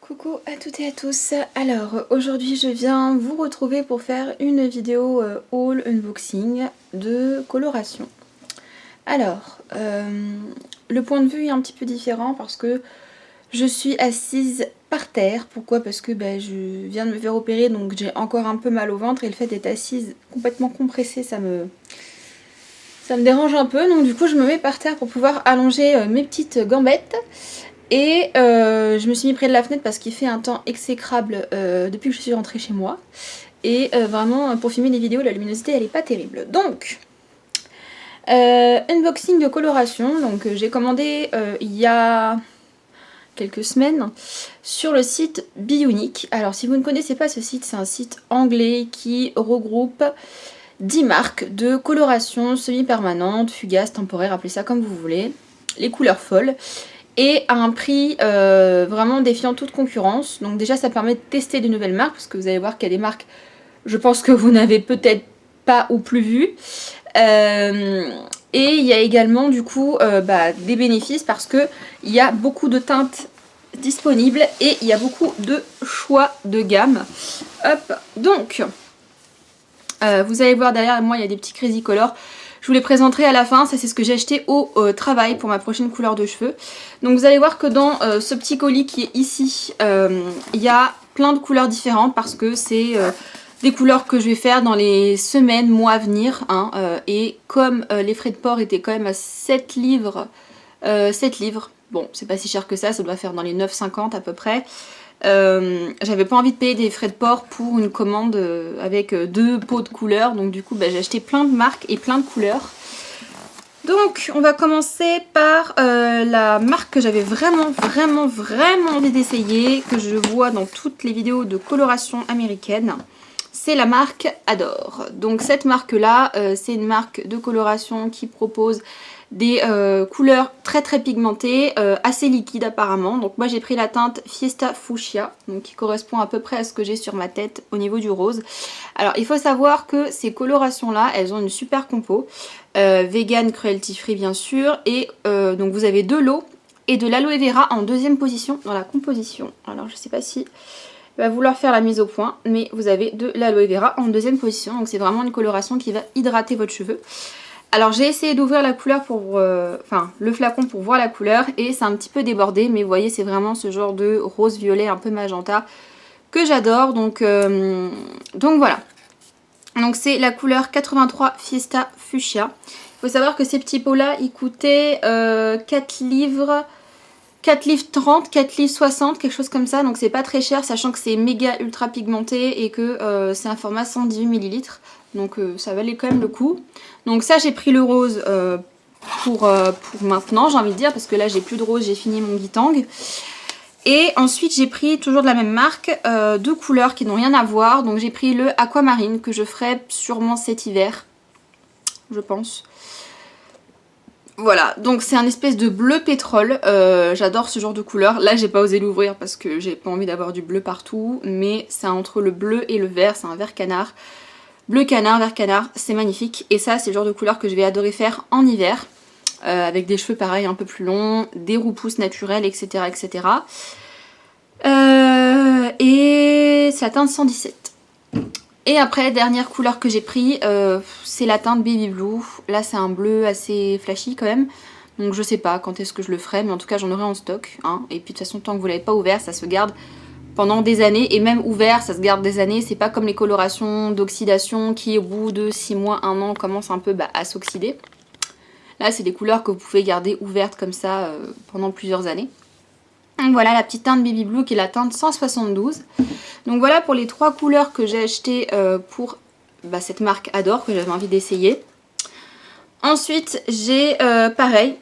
Coucou à toutes et à tous. Alors aujourd'hui je viens vous retrouver pour faire une vidéo haul unboxing de coloration. Alors le point de vue est un petit peu différent parce que je suis assise par terre. Pourquoi? Parce que je viens de me faire opérer, donc j'ai encore un peu mal au ventre et le fait d'être assise complètement compressée ça me dérange un peu. Donc du coup je me mets par terre pour pouvoir allonger mes petites gambettes. Et je me suis mis près de la fenêtre parce qu'il fait un temps exécrable depuis que je suis rentrée chez moi. Et vraiment, pour filmer des vidéos, la luminosité, elle est pas terrible. Donc, unboxing de coloration. Donc, j'ai commandé il y a quelques semaines sur le site Bionic. Alors, si vous ne connaissez pas ce site, c'est un site anglais qui regroupe 10 marques de coloration semi-permanente, fugace, temporaire, appelez ça comme vous voulez. Les couleurs folles. Et à un prix vraiment défiant toute concurrence. Donc déjà ça permet de tester de nouvelles marques, parce que vous allez voir qu'il y a des marques, je pense que vous n'avez peut-être pas ou plus vu. Et il y a également du coup des bénéfices, parce que il y a beaucoup de teintes disponibles et il y a beaucoup de choix de gamme. Hop, donc vous allez voir derrière moi il y a des petits Crazy Color. Je vous les présenterai à la fin, ça c'est ce que j'ai acheté au travail pour ma prochaine couleur de cheveux. Donc vous allez voir que dans ce petit colis qui est ici, il y a plein de couleurs différentes parce que c'est des couleurs que je vais faire dans les semaines, mois à venir. Et comme les frais de port étaient quand même à 7 livres, bon c'est pas si cher que ça doit faire dans les 9,50 à peu près. J'avais pas envie de payer des frais de port pour une commande avec 2 pots de couleurs, donc du coup j'ai acheté plein de marques et plein de couleurs. Donc on va commencer par la marque que j'avais vraiment envie d'essayer, que je vois dans toutes les vidéos de coloration américaine. C'est la marque Adore. Donc cette marque là, c'est une marque de coloration qui propose des couleurs très pigmentées, assez liquides apparemment. Donc moi j'ai pris la teinte Fiesta Fuchsia, donc qui correspond à peu près à ce que j'ai sur ma tête au niveau du rose. Alors il faut savoir que ces colorations là, elles ont une super compo, vegan, cruelty free bien sûr, et donc vous avez de l'eau et de l'aloe vera en deuxième position dans la composition. Alors je sais pas si va vouloir faire la mise au point, mais vous avez de l'aloe vera en deuxième position, donc c'est vraiment une coloration qui va hydrater votre cheveu. Alors j'ai essayé d'ouvrir la couleur pour, le flacon pour voir la couleur, et c'est un petit peu débordé, mais vous voyez c'est vraiment ce genre de rose violet un peu magenta que j'adore, donc voilà. Donc c'est la couleur 83 Fiesta Fuchsia. Il faut savoir que ces petits pots là ils coûtaient 4 livres 30, 4 livres 60, quelque chose comme ça, donc c'est pas très cher, sachant que c'est méga ultra pigmenté et que c'est un format 118 ml, donc ça valait quand même le coup. Donc ça j'ai pris le rose pour maintenant, j'ai envie de dire, parce que là j'ai plus de rose, j'ai fini mon Guitang. Et ensuite j'ai pris, toujours de la même marque, deux couleurs qui n'ont rien à voir, donc j'ai pris le Aquamarine, que je ferai sûrement cet hiver, je pense. Voilà, donc c'est un espèce de bleu pétrole, j'adore ce genre de couleur. Là j'ai pas osé l'ouvrir parce que j'ai pas envie d'avoir du bleu partout, mais c'est entre le bleu et le vert, c'est un vert canard. Bleu canard, vert canard, c'est magnifique. Et ça c'est le genre de couleur que je vais adorer faire en hiver, avec des cheveux pareil un peu plus longs, des roux-pousses naturelles, etc. etc. Et c'est la teinte 117. Et après, dernière couleur que j'ai pris, c'est la teinte Baby Blue. Là, c'est un bleu assez flashy quand même. Donc je sais pas quand est-ce que je le ferai, mais en tout cas, j'en aurai en stock. Et puis de toute façon, tant que vous l'avez pas ouvert, ça se garde pendant des années. Et même ouvert, ça se garde des années. C'est pas comme les colorations d'oxydation qui, au bout de 6 mois, 1 an, commencent un peu à s'oxyder. Là, c'est des couleurs que vous pouvez garder ouvertes comme ça pendant plusieurs années. Donc voilà la petite teinte Baby Blue qui est la teinte 172. Donc voilà pour les 3 couleurs que j'ai achetées pour cette marque Adore que j'avais envie d'essayer. Ensuite j'ai pareil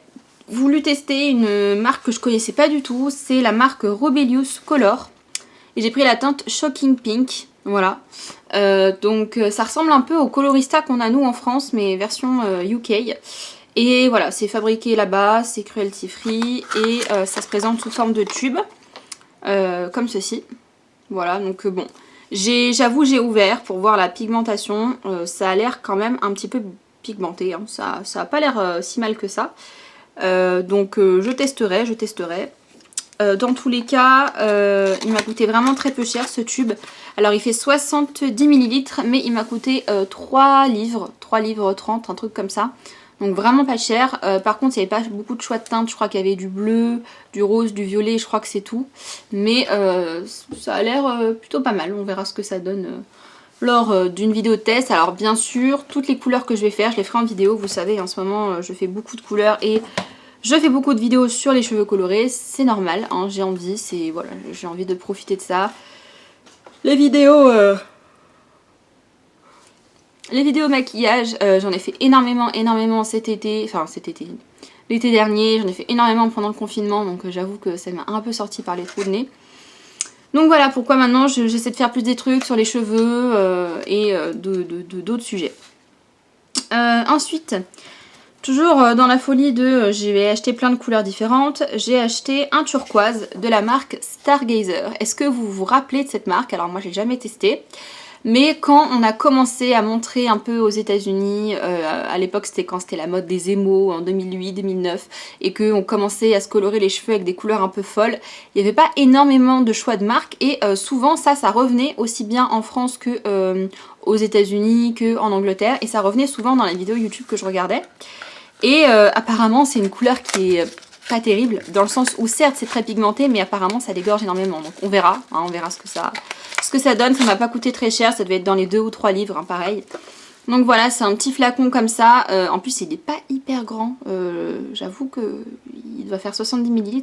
voulu tester une marque que je connaissais pas du tout. C'est la marque Rebellious Color. Et j'ai pris la teinte Shocking Pink. Voilà. Donc ça ressemble un peu au colorista qu'on a nous en France, mais version UK. Et voilà, c'est fabriqué là-bas, c'est cruelty free et ça se présente sous forme de tube, comme ceci. Voilà, donc bon, j'avoue j'ai ouvert pour voir la pigmentation, ça a l'air quand même un petit peu pigmenté, ça a pas l'air si mal que ça. Donc je testerai. dans tous les cas, il m'a coûté vraiment très peu cher ce tube. Alors il fait 70 ml, mais il m'a coûté 3 livres, 3 livres 30, un truc comme ça. Donc vraiment pas cher. Par contre, il n'y avait pas beaucoup de choix de teintes. Je crois qu'il y avait du bleu, du rose, du violet, je crois que c'est tout. Mais ça a l'air plutôt pas mal. On verra ce que ça donne lors d'une vidéo de test. Alors bien sûr, toutes les couleurs que je vais faire, je les ferai en vidéo. Vous savez, en ce moment, je fais beaucoup de couleurs et je fais beaucoup de vidéos sur les cheveux colorés. C'est normal, hein, j'ai envie, voilà, j'ai envie de profiter de ça. Les vidéos maquillage, j'en ai fait énormément cet été, enfin cet été, l'été dernier, j'en ai fait énormément pendant le confinement, donc j'avoue que ça m'a un peu sorti par les trous de nez. Donc voilà pourquoi maintenant j'essaie de faire plus des trucs sur les cheveux et d'autres sujets. Ensuite, toujours dans la folie de j'ai acheté plein de couleurs différentes, j'ai acheté un turquoise de la marque Stargazer. Est-ce que vous vous rappelez de cette marque? Alors moi je l'ai jamais testé. Mais quand on a commencé à montrer un peu aux États-Unis, à l'époque c'était quand c'était la mode des émos en 2008-2009 et qu'on commençait à se colorer les cheveux avec des couleurs un peu folles, il n'y avait pas énormément de choix de marques et souvent ça revenait aussi bien en France que aux États-Unis qu'en Angleterre et ça revenait souvent dans les vidéos YouTube que je regardais. Et apparemment c'est une couleur qui est pas terrible dans le sens où certes c'est très pigmenté mais apparemment ça dégorge énormément, donc on verra, hein, on verra ce que ça donne. Ça m'a pas coûté très cher, ça devait être dans les 2 ou 3 livres, hein, pareil. Donc voilà, c'est un petit flacon comme ça, en plus il n'est pas hyper grand, j'avoue qu'il doit faire 70 ml,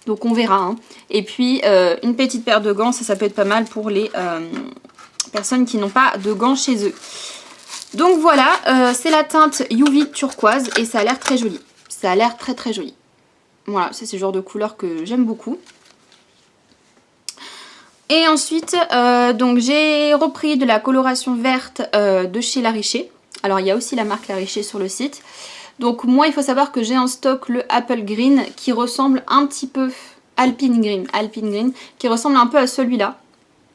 donc on verra, hein. Et puis une petite paire de gants, ça peut être pas mal pour les personnes qui n'ont pas de gants chez eux. Donc voilà, c'est la teinte UV turquoise et ça a l'air très joli, ça a l'air très joli. Voilà, c'est ce genre de couleur que j'aime beaucoup. Et ensuite, donc j'ai repris de la coloration verte de chez La Richer. Alors il y a aussi la marque La Richer sur le site. Donc moi il faut savoir que j'ai en stock le Apple Green qui ressemble un petit peu, Alpine Green, qui ressemble un peu à celui-là.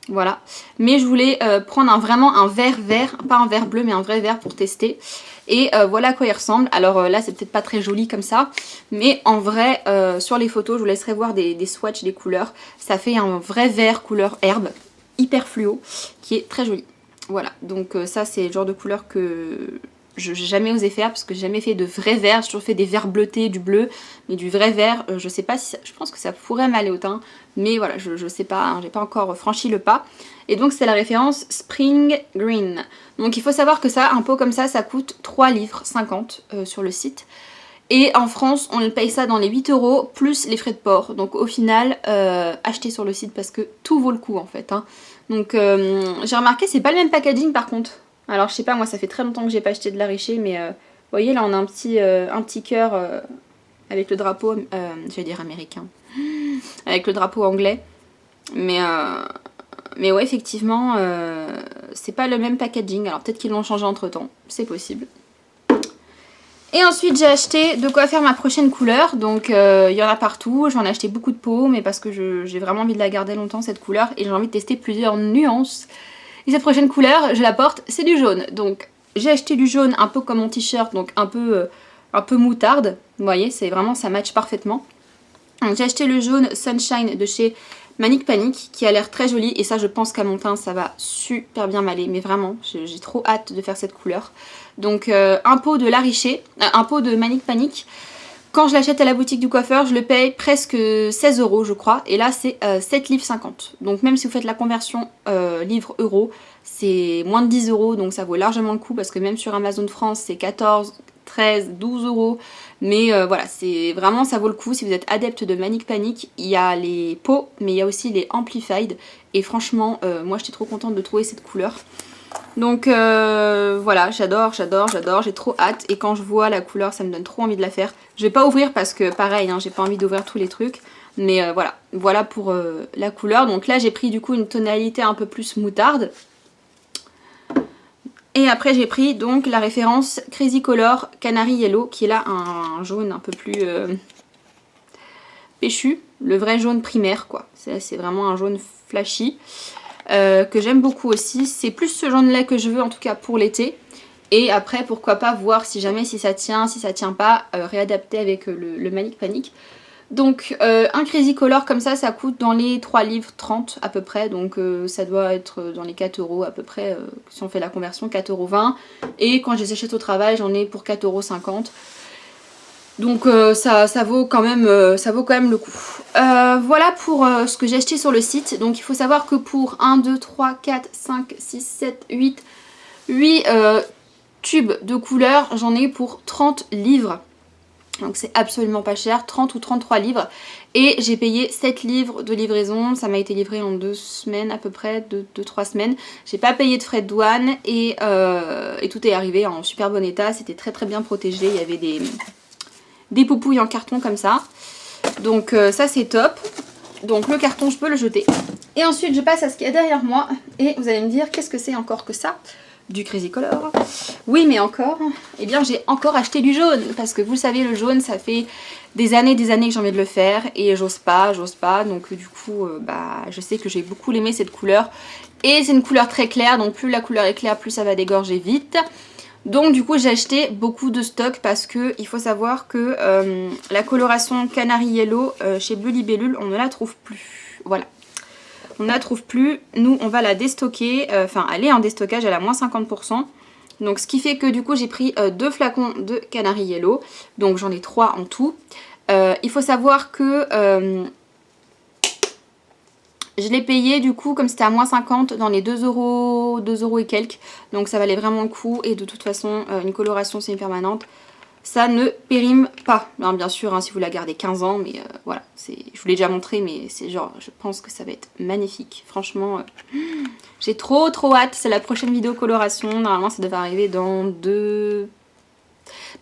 Voilà, mais je voulais prendre vraiment un vert vert, pas un vert bleu mais un vrai vert pour tester. Et voilà à quoi il ressemble. Alors là c'est peut-être pas très joli comme ça, mais en vrai sur les photos je vous laisserai voir des swatchs des couleurs. Ça fait un vrai vert couleur herbe, hyper fluo, qui est très joli. Voilà, donc ça c'est le genre de couleur que je n'ai jamais osé faire parce que j'ai jamais fait de vrai vert. J'ai toujours fait des verts bleutés, du bleu, mais du vrai vert, je sais pas si je pense que ça pourrait m'aller au teint, mais voilà, je sais pas, hein, j'ai pas encore franchi le pas. Et donc c'est la référence Spring Green. Donc il faut savoir que ça, un pot comme ça coûte 3 livres 50 sur le site. Et en France, on le paye ça dans les 8 € plus les frais de port. Donc au final, achetez sur le site parce que tout vaut le coup en fait, hein. Donc j'ai remarqué, c'est pas le même packaging par contre. Alors je sais pas, moi ça fait très longtemps que j'ai pas acheté de La Richer, mais vous voyez là on a un petit cœur avec le drapeau, je vais dire américain, avec le drapeau anglais. Mais ouais effectivement c'est pas le même packaging, alors peut-être qu'ils l'ont changé entre temps, c'est possible. Et ensuite j'ai acheté de quoi faire ma prochaine couleur, donc il y en a partout, j'en ai acheté beaucoup de pots, mais parce que j'ai vraiment envie de la garder longtemps cette couleur, et j'ai envie de tester plusieurs nuances. Et cette prochaine couleur, je la porte, c'est du jaune, donc j'ai acheté du jaune un peu comme mon t-shirt, donc un peu moutarde, vous voyez, c'est vraiment, ça match parfaitement. J'ai acheté le jaune Sunshine de chez Manic Panic qui a l'air très joli et ça je pense qu'à mon teint ça va super bien m'aller, mais vraiment j'ai trop hâte de faire cette couleur. Donc un pot de La Richer, un pot de Manic Panic. Quand je l'achète à la boutique du coiffeur, je le paye presque 16 € je crois, et là c'est 7 livres 50. Donc même si vous faites la conversion livre-euro, c'est moins de 10 €, donc ça vaut largement le coup parce que même sur Amazon France c'est 14, 13, 12 €. Mais voilà, c'est vraiment, ça vaut le coup si vous êtes adepte de Manic Panic. Il y a les pots, mais il y a aussi les Amplified. Et franchement, moi j'étais trop contente de trouver cette couleur. Donc voilà, j'adore, j'ai trop hâte. Et quand je vois la couleur, ça me donne trop envie de la faire. Je vais pas ouvrir parce que pareil, hein, j'ai pas envie d'ouvrir tous les trucs. Mais voilà pour la couleur. Donc là j'ai pris du coup une tonalité un peu plus moutarde. Et après j'ai pris donc la référence Crazy Color Canary Yellow qui est là un jaune un peu plus péchu, le vrai jaune primaire quoi. C'est vraiment un jaune flashy que j'aime beaucoup aussi. C'est plus ce jaune là que je veux en tout cas pour l'été. Et après pourquoi pas voir si jamais si ça tient pas, réadapter avec le Manic Panic. Donc un Crazy Color comme ça coûte dans les 3 livres 30 à peu près, donc ça doit être dans les 4 euros à peu près, si on fait la conversion, 4,20 €. Et quand je les achète au travail, j'en ai pour 4,50 €. Donc ça vaut quand même le coup. Voilà pour ce que j'ai acheté sur le site. Donc il faut savoir que pour 1, 2, 3, 4, 5, 6, 7, 8 tubes de couleurs, j'en ai pour 30 livres. Donc c'est absolument pas cher, 30 ou 33 livres. Et j'ai payé 7 livres de livraison, ça m'a été livré en 2 semaines à peu près, 2-3 semaines. J'ai pas payé de frais de douane et tout est arrivé en super bon état, c'était très très bien protégé, il y avait des poupouilles en carton comme ça. Donc ça c'est top. Donc le carton je peux le jeter. Et ensuite je passe à ce qu'il y a derrière moi et vous allez me dire qu'est-ce que c'est encore que ça ? Du Crazy Color. Oui mais encore, eh bien j'ai encore acheté du jaune parce que vous le savez le jaune ça fait des années que j'ai envie de le faire et j'ose pas donc du coup je sais que j'ai beaucoup aimé cette couleur et c'est une couleur très claire donc plus la couleur est claire plus ça va dégorger vite. Donc du coup j'ai acheté beaucoup de stock parce que il faut savoir que la coloration Canary Yellow chez Bleu Libellule on ne la trouve plus, voilà. On ne la trouve plus, nous on va la déstocker, enfin elle est en déstockage, elle a moins 50%. Donc ce qui fait que du coup j'ai pris 2 flacons de Canary Yellow, donc j'en ai 3 en tout. Il faut savoir que je l'ai payé du coup comme c'était à moins 50 dans les 2 euros et quelques. Donc ça valait vraiment le coup et de toute façon une coloration semi-permanente. Ça ne périme pas. Alors, bien sûr, hein, si vous la gardez 15 ans, mais voilà, je vous l'ai déjà montré, mais c'est genre, je pense que ça va être magnifique. Franchement, j'ai trop hâte. C'est la prochaine vidéo coloration. Normalement, ça devrait arriver dans 2...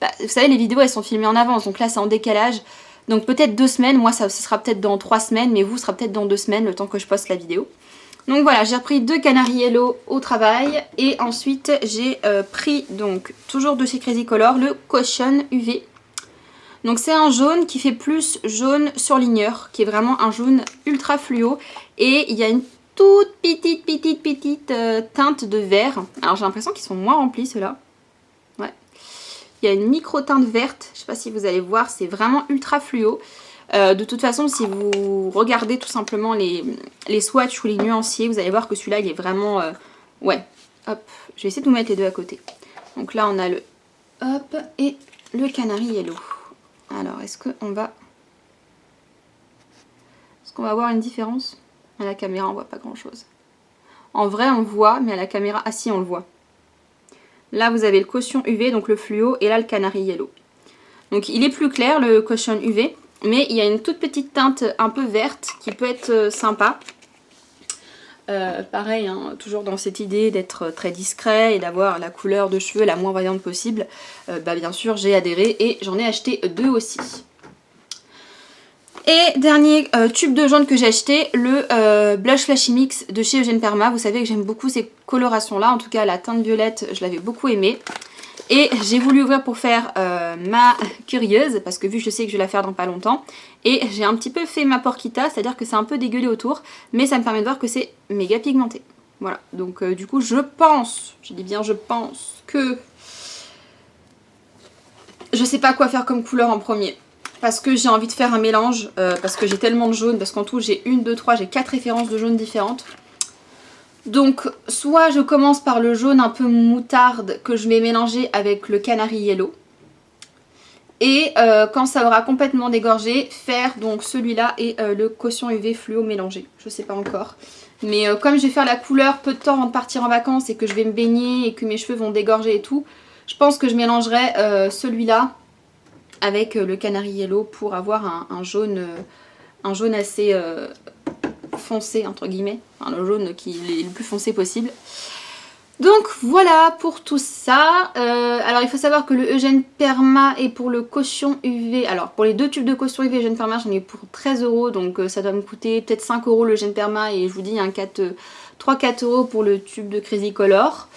vous savez, les vidéos, elles sont filmées en avance, donc là, c'est en décalage. Donc peut-être 2 semaines. Moi, ce sera peut-être dans 3 semaines, mais vous, ce sera peut-être dans 2 semaines, le temps que je poste la vidéo. Donc voilà, j'ai repris 2 Canary Yellow au travail et ensuite j'ai pris donc toujours de chez Crazy Color le Caution UV. Donc c'est un jaune qui fait plus jaune surligneur, qui est vraiment un jaune ultra fluo et il y a une toute petite teinte de vert. Alors j'ai l'impression qu'ils sont moins remplis ceux-là. Ouais. Il y a une micro teinte verte, je sais pas si vous allez voir, c'est vraiment ultra fluo. De toute façon, si vous regardez tout simplement les swatchs ou les nuanciers, vous allez voir que celui-là, il est vraiment... ouais, hop, je vais essayer de vous mettre les deux à côté. Donc là, on a le hop et le Canary Yellow. Alors, est-ce qu'on va voir une différence? À la caméra, on voit pas grand-chose. En vrai, on voit, mais à la caméra... Ah si, on le voit. Là, vous avez le Caution UV, donc le fluo, et là, le Canary Yellow. Donc, il est plus clair, le Caution UV. Mais il y a une toute petite teinte un peu verte qui peut être sympa. Pareil, hein, toujours dans cette idée d'être très discret et d'avoir la couleur de cheveux la moins voyante possible. Bien sûr, j'ai adhéré et j'en ai acheté 2 aussi. Et dernier tube de jaune que j'ai acheté, le Blush Flashy Mix de chez Eugène Perma. Vous savez que j'aime beaucoup ces colorations-là. En tout cas, la teinte violette, je l'avais beaucoup aimée. Et j'ai voulu ouvrir pour faire ma curieuse, parce que vu que je sais que je vais la faire dans pas longtemps. Et j'ai un petit peu fait ma porquita, c'est-à-dire que c'est un peu dégueulé autour, mais ça me permet de voir que c'est méga pigmenté. Voilà, donc du coup je pense, je dis bien je pense, que je sais pas quoi faire comme couleur en premier. Parce que j'ai envie de faire un mélange, parce que j'ai tellement de jaune, parce qu'en tout j'ai 1, 2, 3, j'ai 4 références de jaune différentes. Donc soit je commence par le jaune un peu moutarde que je vais mélanger avec le Canary Yellow. Et quand ça aura complètement dégorgé, faire donc celui-là et le Caution UV fluo mélangé. Je sais pas encore. Mais comme je vais faire la couleur peu de temps avant de partir en vacances et que je vais me baigner et que mes cheveux vont dégorger et tout, je pense que je mélangerai celui-là avec le Canary Yellow pour avoir un jaune assez... foncé entre guillemets, enfin, le jaune qui est le plus foncé possible. Donc voilà pour tout ça. Alors il faut savoir que le Eugène Perma est pour le Caution UV. Alors pour les 2 tubes de Caution UV Eugène Perma j'en ai pour 13 €, donc ça doit me coûter peut-être 5 € le Eugène Perma et je vous dis un 3-4 € pour le tube de Crazy Color.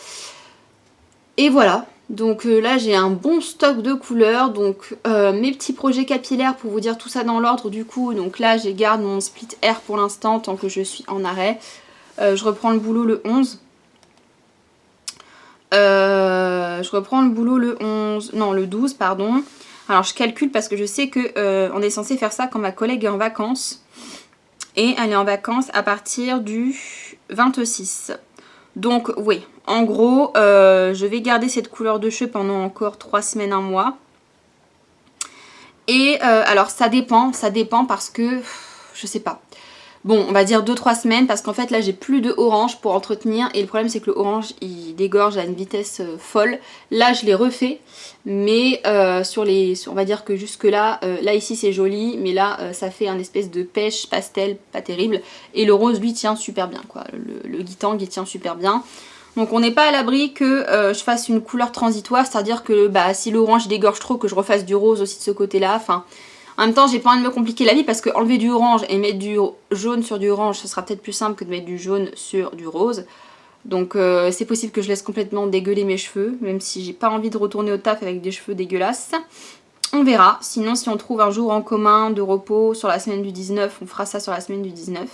Et voilà. Donc là j'ai un bon stock de couleurs, donc mes petits projets capillaires pour vous dire tout ça dans l'ordre du coup. Donc là je garde mon split air pour l'instant tant que je suis en arrêt. Je reprends le boulot le 11. Je reprends le boulot le 12 pardon. Alors je calcule parce que je sais que on est censé faire ça quand ma collègue est en vacances. Et elle est en vacances à partir du 26. Donc oui, en gros, je vais garder cette couleur de cheveux pendant encore 3 semaines, un mois. Et alors ça dépend parce que, je sais pas. Bon, on va dire 2-3 semaines parce qu'en fait là j'ai plus de orange pour entretenir et le problème c'est que le orange il dégorge à une vitesse folle. Là je l'ai refait mais on va dire que jusque là, là ici c'est joli mais là ça fait un espèce de pêche pastel pas terrible et le rose lui tient super bien quoi. Le guitang il tient super bien. Donc on n'est pas à l'abri que je fasse une couleur transitoire, c'est-à-dire que bah, si l'orange dégorge trop que je refasse du rose aussi de ce côté là, enfin... En même temps, j'ai pas envie de me compliquer la vie parce que enlever du orange et mettre du jaune sur du orange, ce sera peut-être plus simple que de mettre du jaune sur du rose. Donc c'est possible que je laisse complètement dégueuler mes cheveux, même si j'ai pas envie de retourner au taf avec des cheveux dégueulasses. On verra. Sinon, si on trouve un jour en commun de repos sur la semaine du 19, on fera ça sur la semaine du 19.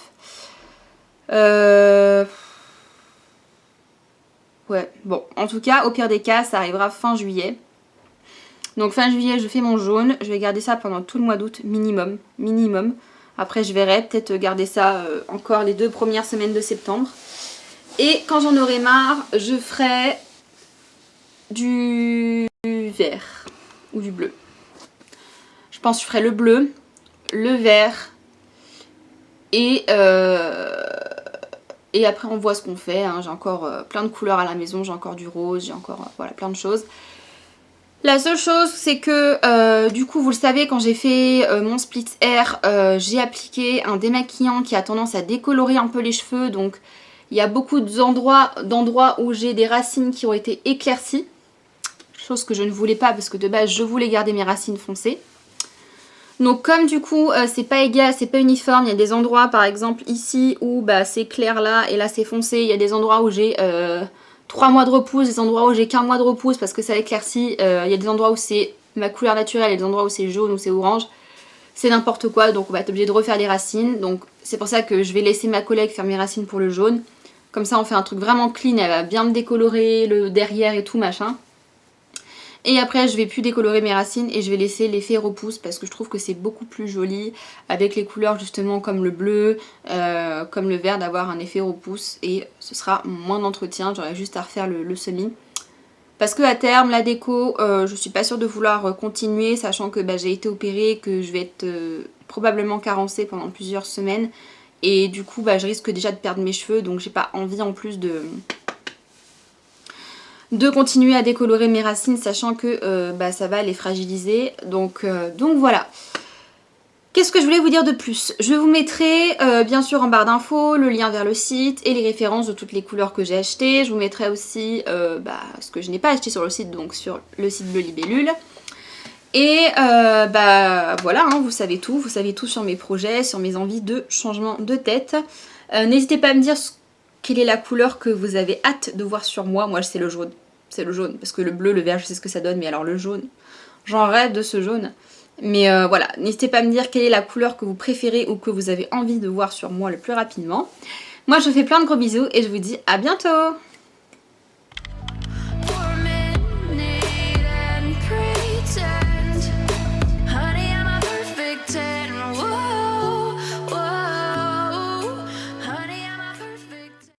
Ouais, bon. En tout cas, au pire des cas, ça arrivera fin juillet. Donc fin juillet je fais mon jaune, je vais garder ça pendant tout le mois d'août minimum. Après je verrai, peut-être garder ça encore les 2 premières semaines de septembre. Et quand j'en aurai marre, je ferai du vert ou du bleu. Je pense que je ferai le bleu, le vert et après on voit ce qu'on fait. Hein. J'ai encore plein de couleurs à la maison, j'ai encore du rose, j'ai encore voilà, plein de choses. La seule chose c'est que du coup vous le savez quand j'ai fait mon split hair j'ai appliqué un démaquillant qui a tendance à décolorer un peu les cheveux, donc il y a beaucoup d'endroits où j'ai des racines qui ont été éclaircies, chose que je ne voulais pas parce que de base je voulais garder mes racines foncées. Donc comme du coup c'est pas égal, c'est pas uniforme, il y a des endroits par exemple ici où bah, c'est clair là et là c'est foncé, il y a des endroits où j'ai 3 mois de repousse, des endroits où j'ai qu'un mois de repousse parce que ça éclaircit, il y a des endroits où c'est ma couleur naturelle et des endroits où c'est jaune ou c'est orange, c'est n'importe quoi, donc on va être obligé de refaire les racines, donc c'est pour ça que je vais laisser ma collègue faire mes racines pour le jaune, comme ça on fait un truc vraiment clean, elle va bien me décolorer le derrière et tout machin. Et après je vais plus décolorer mes racines et je vais laisser l'effet repousse parce que je trouve que c'est beaucoup plus joli avec les couleurs justement comme le bleu, comme le vert, d'avoir un effet repousse et ce sera moins d'entretien, j'aurai juste à refaire le semi. Parce que à terme la déco je suis pas sûre de vouloir continuer sachant que bah, j'ai été opérée, que je vais être probablement carencée pendant plusieurs semaines et du coup bah, je risque déjà de perdre mes cheveux donc j'ai pas envie en plus de continuer à décolorer mes racines sachant que bah, ça va les fragiliser, donc voilà. Qu'est-ce que je voulais vous dire de plus? Je vous mettrai bien sûr en barre d'infos le lien vers le site et les références de toutes les couleurs que j'ai achetées. Je vous mettrai aussi bah, ce que je n'ai pas acheté sur le site, donc sur le site Bleu Libellule. Et bah voilà, hein, vous savez tout sur mes projets, sur mes envies de changement de tête. N'hésitez pas à me dire quelle est la couleur que vous avez hâte de voir sur moi. Moi c'est le jaune. C'est le jaune, parce que le bleu, le vert, je sais ce que ça donne, mais alors le jaune, j'en rêve de ce jaune. Mais voilà, n'hésitez pas à me dire quelle est la couleur que vous préférez ou que vous avez envie de voir sur moi le plus rapidement. Moi, je vous fais plein de gros bisous et je vous dis à bientôt!